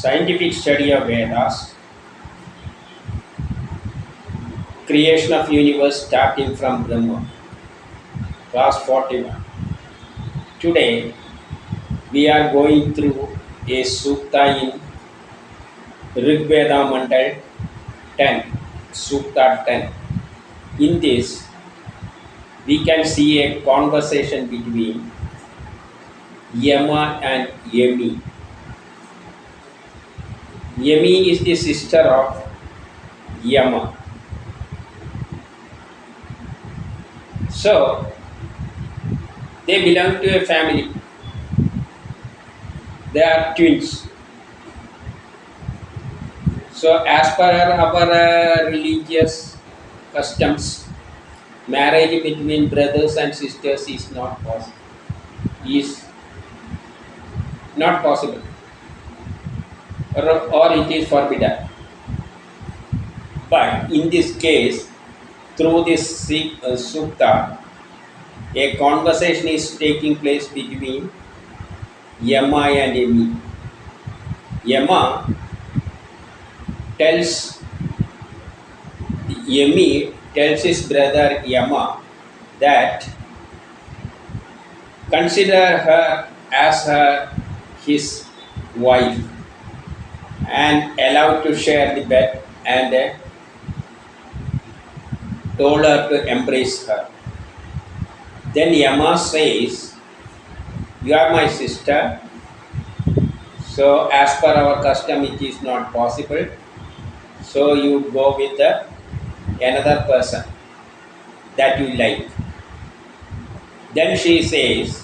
Scientific study of Vedas, creation of universe starting from Brahma, class 41. Today we are going through a Sukta in Rig Veda Mandal 10, Sukta 10. In this, we can see a conversation between Yama and Yami. Yami is the sister of Yama. So, they belong to a family. They are twins. So, as per our religious customs, marriage between brothers and sisters is not possible. Or it is forbidden. But in this case, through this sukta, a conversation is taking place between Yama and AMIE. Yama tells his brother Yama that consider her as his wife and allowed to share the bed, and told her to embrace her. Then Yama says, "You are my sister, so as per our custom it is not possible, so you go with another person that you like." Then she says,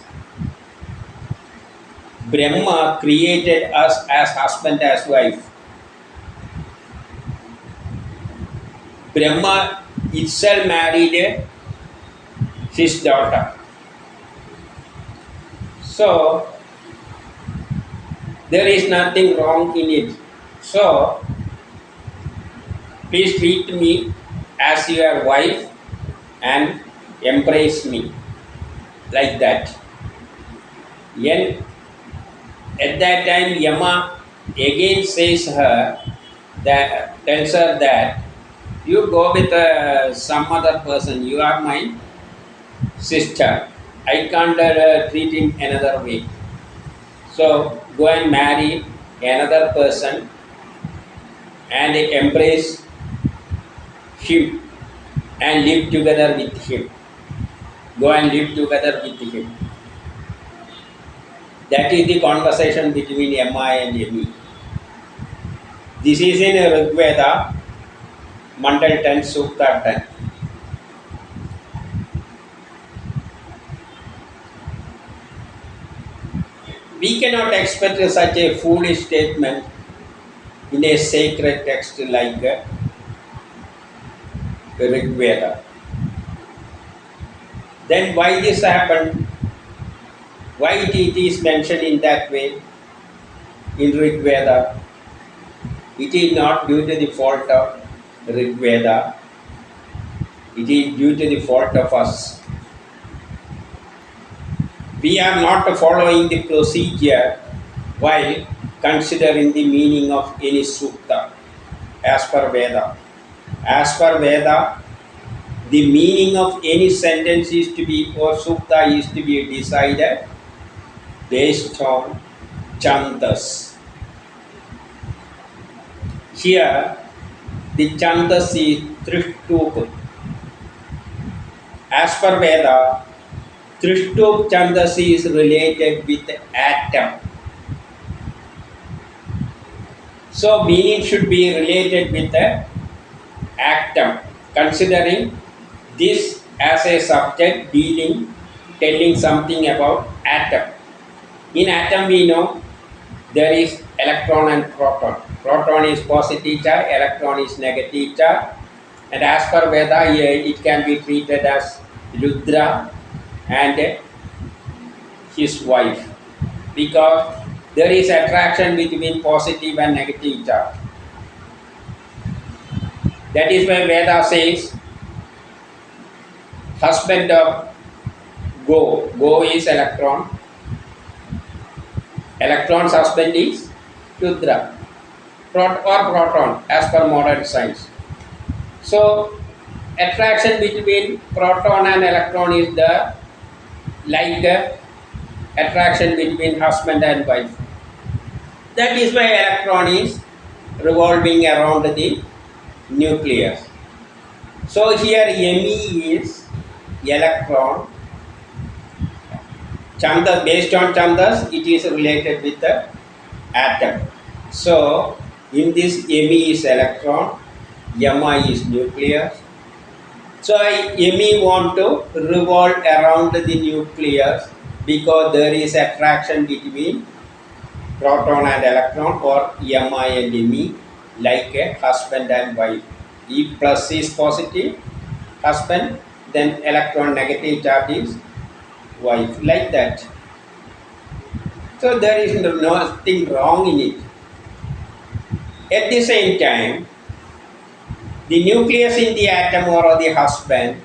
"Brahma created us as husband as wife. Brahma itself married his daughter. So, there is nothing wrong in it. So, please treat me as your wife and embrace me like that." And at that time, Yama again tells her that you go with some other person. You are my sister. I can't treat him another way. So go and marry another person and embrace him and live together with him. Go and live together with him. That is the conversation between Yama and AMIE. This is in Rig Veda, Mandal 10, Sukta 10. We cannot expect such a foolish statement in a sacred text like Rig Veda. Then why this happened? Why it is mentioned in that way in Rig Veda? It is not due to the fault of Rig Veda. It is due to the fault of us. We are not following the procedure while considering the meaning of any sukta as per Veda. As per Veda, the meaning of any sentence is to be, or sukta is to be decided based on chandas. Here, the chandas is Trishtup. As per Veda, Trishtup chandas is related with atom. So, meaning should be related with the atom, considering this as a subject telling something about atom. In atom we know there is electron and proton. Proton is positive charge, electron is negative charge, and as per Veda it can be treated as Rudra and his wife, because there is attraction between positive and negative charge. That is why Veda says husband of go is electron, electron's husband is Tudra or proton as per modern science. So attraction between proton and electron is the like attraction between husband and wife. That is why electron is revolving around the nucleus. So here AMIE is electron. Chandas, based on chandas, it is related with the atom. So in this AMIE is electron, Yama is nucleus. So AMIE want to revolve around the nucleus because there is attraction between proton and electron, or Yama and AMIE, like a husband and wife. If plus is positive, husband, then electron negative charge is wife, like that. So there is nothing wrong in it. At the same time, the nucleus in the atom or the husband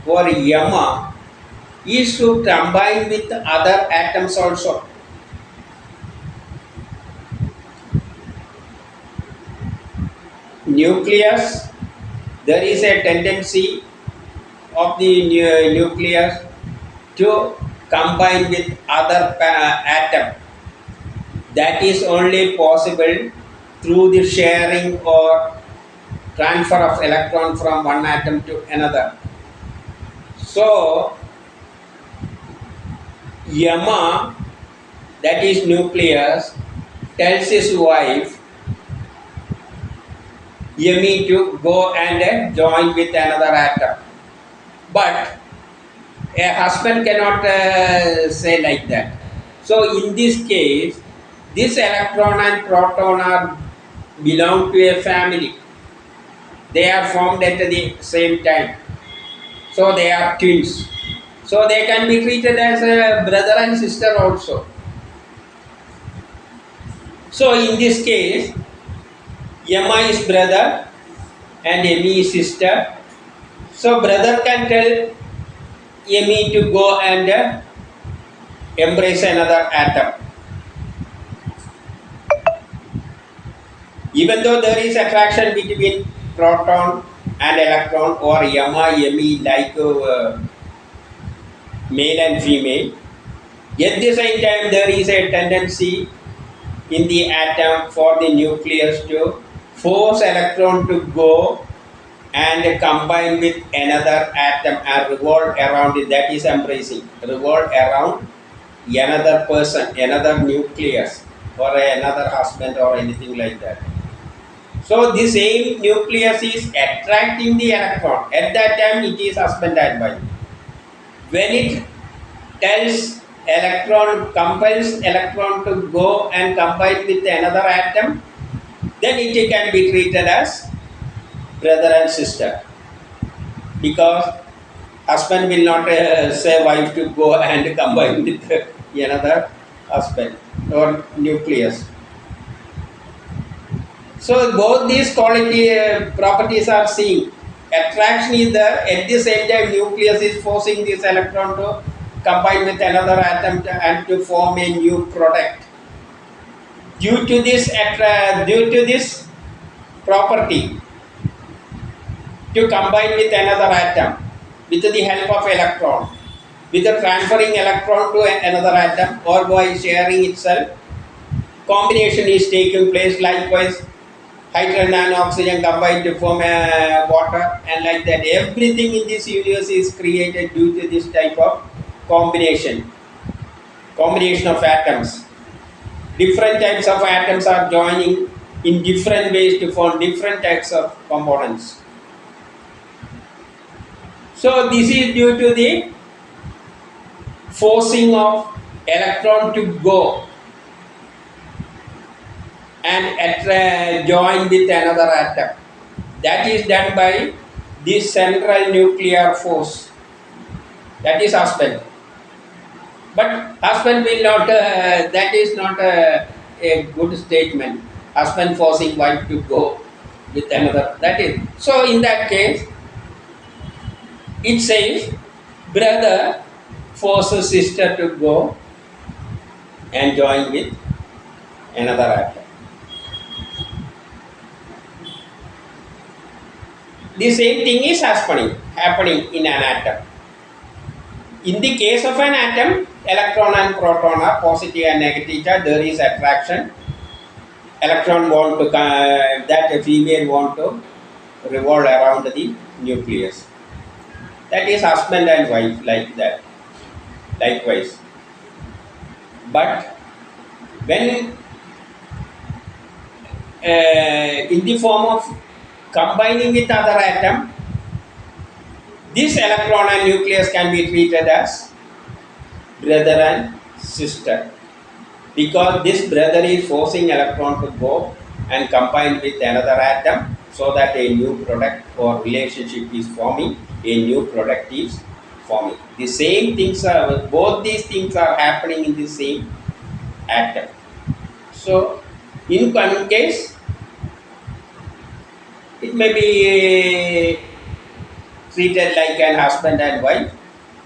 or Yama is to combine with other atoms also. Nucleus, there is a tendency of the nucleus to combine with other atom. That is only possible through the sharing or transfer of electron from one atom to another. So Yama, that is nucleus, tells his wife Yami to go and join with another atom. But a husband cannot say like that. So in this case, this electron and proton are belong to a family. They are formed at the same time. So they are twins. So they can be treated as a brother and sister also. So in this case, Yama is brother and AMIE is sister. So brother can tell AMIE to go and embrace another atom. Even though there is attraction between proton and electron, or Yama, AMIE, like male and female, at the same time there is a tendency in the atom for the nucleus to force electron to go and combine with another atom and revolve around it. That is embracing. Revolve around another person, another nucleus, or another husband or anything like that. So the same nucleus is attracting the electron. At that time it is husband and wife. When it tells electron, compels electron to go and combine with another atom, then it can be treated as brother and sister, because husband will not say wife to go and combine with another husband or nucleus. So both these quality properties are seen. Attraction is there, at the same time nucleus is forcing this electron to combine with another atom and to form a new product. Due to this property, to combine with another atom with the help of electron, with the transferring electron to another atom or by sharing itself, combination is taking place. Likewise, hydrogen and oxygen combine to form water, and like that. Everything in this universe is created due to this type of combination of atoms. Different types of atoms are joining in different ways to form different types of components. So this is due to the forcing of electron to go and join with another atom. That is done by this central nuclear force. That is husband. But husband will not, that is not a good statement. Husband forcing wife to go with another. That is. So in that case, it says brother forces sister to go and join with another atom. the same thing is happening in an atom. In the case of an atom, electron and proton are positive and negative charge. There is attraction. Electron want to that female want to revolve around the nucleus. That is husband and wife, like that. Likewise. But when in the form of combining with other atom, this electron and nucleus can be treated as brother and sister, because this brother is forcing electron to go and combine with another atom, so that a new product or relationship is forming, a new product is forming. The same things are, both these things are happening in the same atom. So in one case it may be treated like an husband and wife,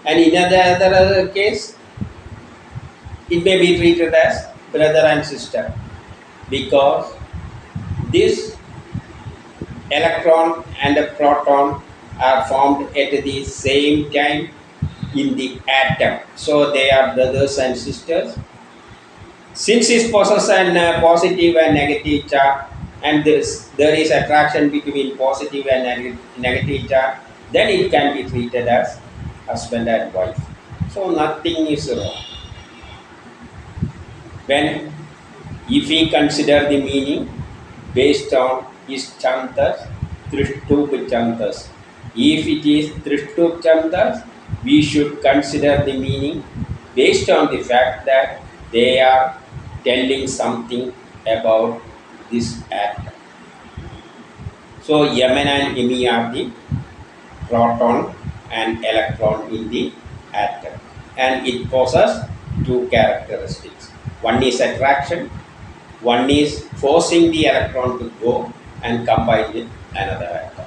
and in another case it may be treated as brother and sister, because this electron and a proton are formed at the same time in the atom, so they are brothers and sisters. Since it possesses a positive and negative charge, and there is attraction between positive and negative charge, then it can be treated as husband and wife. So nothing is wrong. When, if we consider the meaning based on is chantas, Trishtub chantas. If it is Trishtub chantas, we should consider the meaning based on the fact that they are telling something about this atom. So Yaman and AMIE are the proton and electron in the atom, and it possesses two characteristics. One is attraction, one is forcing the electron to go and combine with another atom.